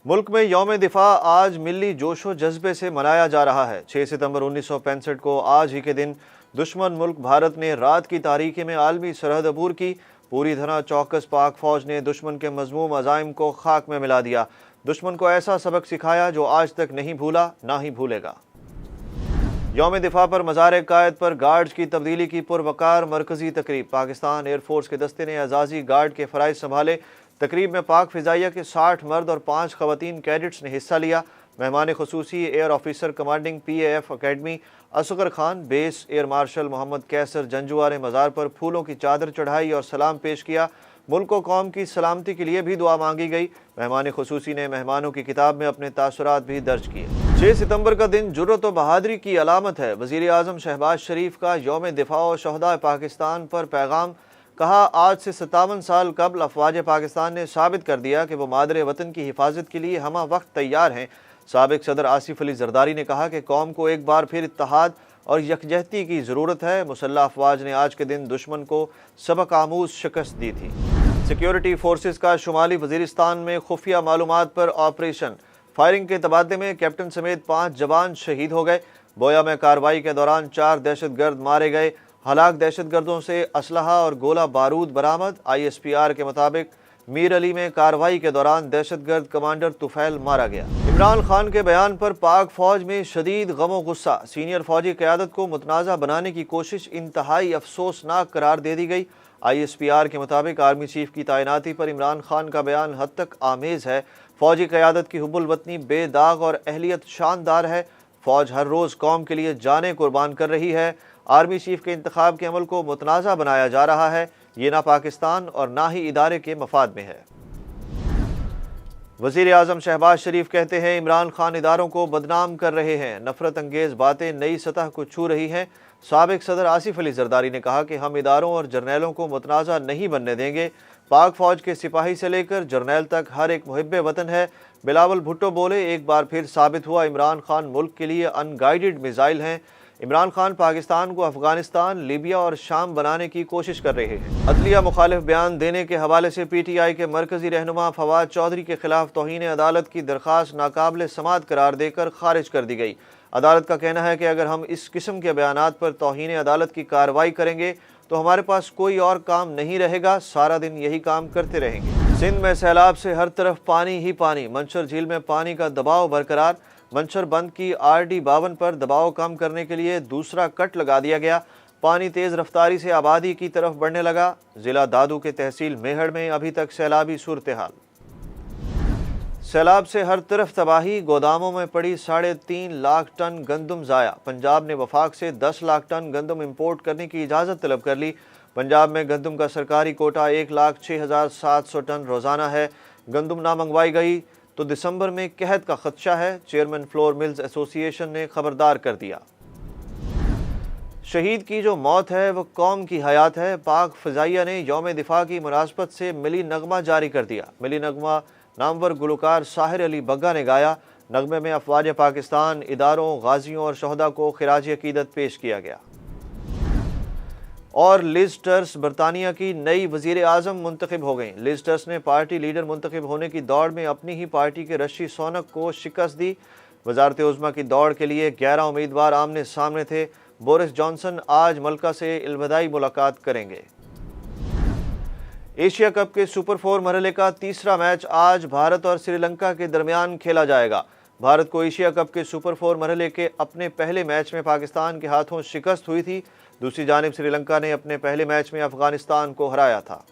मुल्क में यौम दिफा आज मिली जोशो जज्बे से मनाया जा रहा है। 6 सितंबर 1965 को आज ही के दिन दुश्मन मुल्क भारत ने रात की तारीकी में आलमी सरहद अबूर की। पूरी तरह चौकस पाक फौज ने दुश्मन के मजमूम अजाइम को खाक में मिला दिया। दुश्मन को ऐसा सबक सिखाया जो आज तक नहीं भूला ना ही भूलेगा। यौम दिफा पर मज़ार कायद पर गार्ड्स की तब्दीली की पुरवकार मरकजी तकरीब। पाकिस्तान एयरफोर्स के दस्ते ने एजाजी गार्ड के फ़राइज़ संभाले। तकरीब में पाक फ़िज़ाइया के 60 मर्द और 5 ख़वातीन कैडेट्स ने हिस्सा लिया। मेहमान खुसूसी air officer commanding PAF academy Asghar Khan, base air marshal Mohammad Qaiser Janjua ने मज़ार पर फूलों की चादर चढ़ाई और सलाम पेश किया। मुल्क व कौम की सलामती के लिए भी दुआ मांगी गई। मेहमान खुसूसी ने मेहमानों की किताब में अपने तासुरात भी दर्ज किए। 6 सितंबर का दिन जुर्रत व बहादुरी की अलामत है। वज़ीर आज़म शहबाज शरीफ का यौम दिफा व शहदा पाकिस्तान पर पैगाम। कहा, आज से 57 साल कबल अफवाज पाकिस्तान ने साबित कर दिया कि वो मादरे वतन की हिफाजत के लिए हमा वक्त तैयार हैं। साबिक सदर आसिफ अली जरदारी ने कहा कि कौम को एक बार फिर इत्तेहाद और यकजहती की ज़रूरत है। मुसल्लह अफवाज ने आज के दिन दुश्मन को सबक आमूज़ शिकस्त दी थी। सिक्योरिटी फोर्सेस का शुमाली वज़ीरिस्तान में खुफिया मालूमात पर ऑपरेशन। फायरिंग के तबादले में कैप्टन समेत 5 जवान शहीद हो गए। बोया में कार्रवाई के दौरान 4 दहशतगर्द मारे गए। हलाक दहशतगर्दों से असलहा और गोला बारूद बरामद। ISPR के मुताबिक मीर अली में कार्रवाई के दौरान दहशतगर्द कमांडर तुफैल मारा गया। इमरान खान के बयान पर पाक फौज में शदीद गम गुस्सा। सीनियर फौजी क़यादत को मुतनाज़ा बनाने की कोशिश इंतहाई अफसोसनाक करार दे दी गई। ISPR के मुताबिक आर्मी चीफ की तैनाती पर इमरान खान का बयान हद तक आमेज़ है। फौजी क़यादत की हुब्बुल वतनी बेदाग और अहलियत शानदार है। फौज हर रोज़ कौम के लिए जानें कुर्बान कर रही है। आर्मी चीफ के इंतखाब के अमल को मुतनाज़ा बनाया जा रहा है। ये ना पाकिस्तान और ना ही इदारे के मफाद में है। वज़ीर आज़म शहबाज शरीफ कहते हैं, इमरान खान इदारों को बदनाम कर रहे हैं। नफरत अंगेज़ बातें नई सतह को छू रही हैं। साबिक सदर आसिफ अली जरदारी ने कहा कि हम इदारों और जर्नैलों को मुतनाज़ा नहीं बनने देंगे। पाक फौज के सिपाही से लेकर जर्नैल तक हर एक मुहिब्बे वतन है। बिलावल भुट्टो बोले, एक बार फिर साबित हुआ इमरान खान मुल्क के लिए अनगाइडेड मिसाइल हैं। इमरान खान पाकिस्तान को अफगानिस्तान, लीबिया और शाम बनाने की कोशिश कर रहे हैं। अदलिया मुखालिफ बयान देने के हवाले से PTI के मरकजी रहनुमा फवाद चौधरी के खिलाफ तौहीन अदालत की दरख्वास्त नाकाबिल समात करार देकर खारिज कर दी गई। अदालत का कहना है कि अगर हम इस किस्म के बयानात पर तौहीन अदालत की कार्रवाई करेंगे तो हमारे पास कोई और काम नहीं रहेगा, सारा दिन यही काम करते रहेंगे। सिंध में सैलाब से हर तरफ पानी ही पानी। मंशर झील में पानी का दबाव बरकरार। मंशर बंद की RD 52 पर दबाव कम करने के लिए दूसरा कट लगा दिया गया। पानी तेज़ रफ्तारी से आबादी की तरफ बढ़ने लगा। ज़िला दादू के तहसील मेहड़ में अभी तक सैलाबी सूरत हाल। सैलाब से हर तरफ तबाही। गोदामों में पड़ी 3.5 लाख टन गंदम ज़ाया। पंजाब ने वफाक से 10 लाख टन गंदम इंपोर्ट करने की इजाज़त तलब कर ली। पंजाब में गंदम का सरकारी कोटा 1,06,700 टन रोज़ाना है। गंदम ना मंगवाई गई तो दिसंबर में कहत का खदशा है। चेयरमैन फ्लोर मिल्स एसोसिएशन ने खबरदार कर दिया। शहीद की जो मौत है वह कौम की हयात है। पाक फ़िज़ाइया ने यौम दिफा की मुनासबत से मिली नगमा जारी कर दिया। मिली नगमा नामवर गुलकार साहिर अली बग्गा ने गाया। नगमे में अफवाज पाकिस्तान, इदारों, गाजियों और शहदा को खिराज अकीदत पेश किया गया। और लिज ट्रस बरतानिया की नई वज़ीर आज़म मुंतखब हो गईं। लिज ट्रस ने पार्टी लीडर मुंतखब होने की दौड़ में अपनी ही पार्टी के रशी सोनक को शिकस्त दी। वज़ारत उज़्मा की दौड़ के लिए 11 उम्मीदवार आमने सामने थे। बोरिस जॉनसन आज मलका से इल्वदाई मुलाकात करेंगे। एशिया कप के सुपर 4 मरहले का तीसरा मैच आज भारत और श्रीलंका के दरमियान खेला जाएगा। भारत को एशिया कप के सुपर 4 मरहले के अपने पहले मैच में पाकिस्तान के हाथों शिकस्त हुई थी। दूसरी जानिब श्रीलंका ने अपने पहले मैच में अफगानिस्तान को हराया था।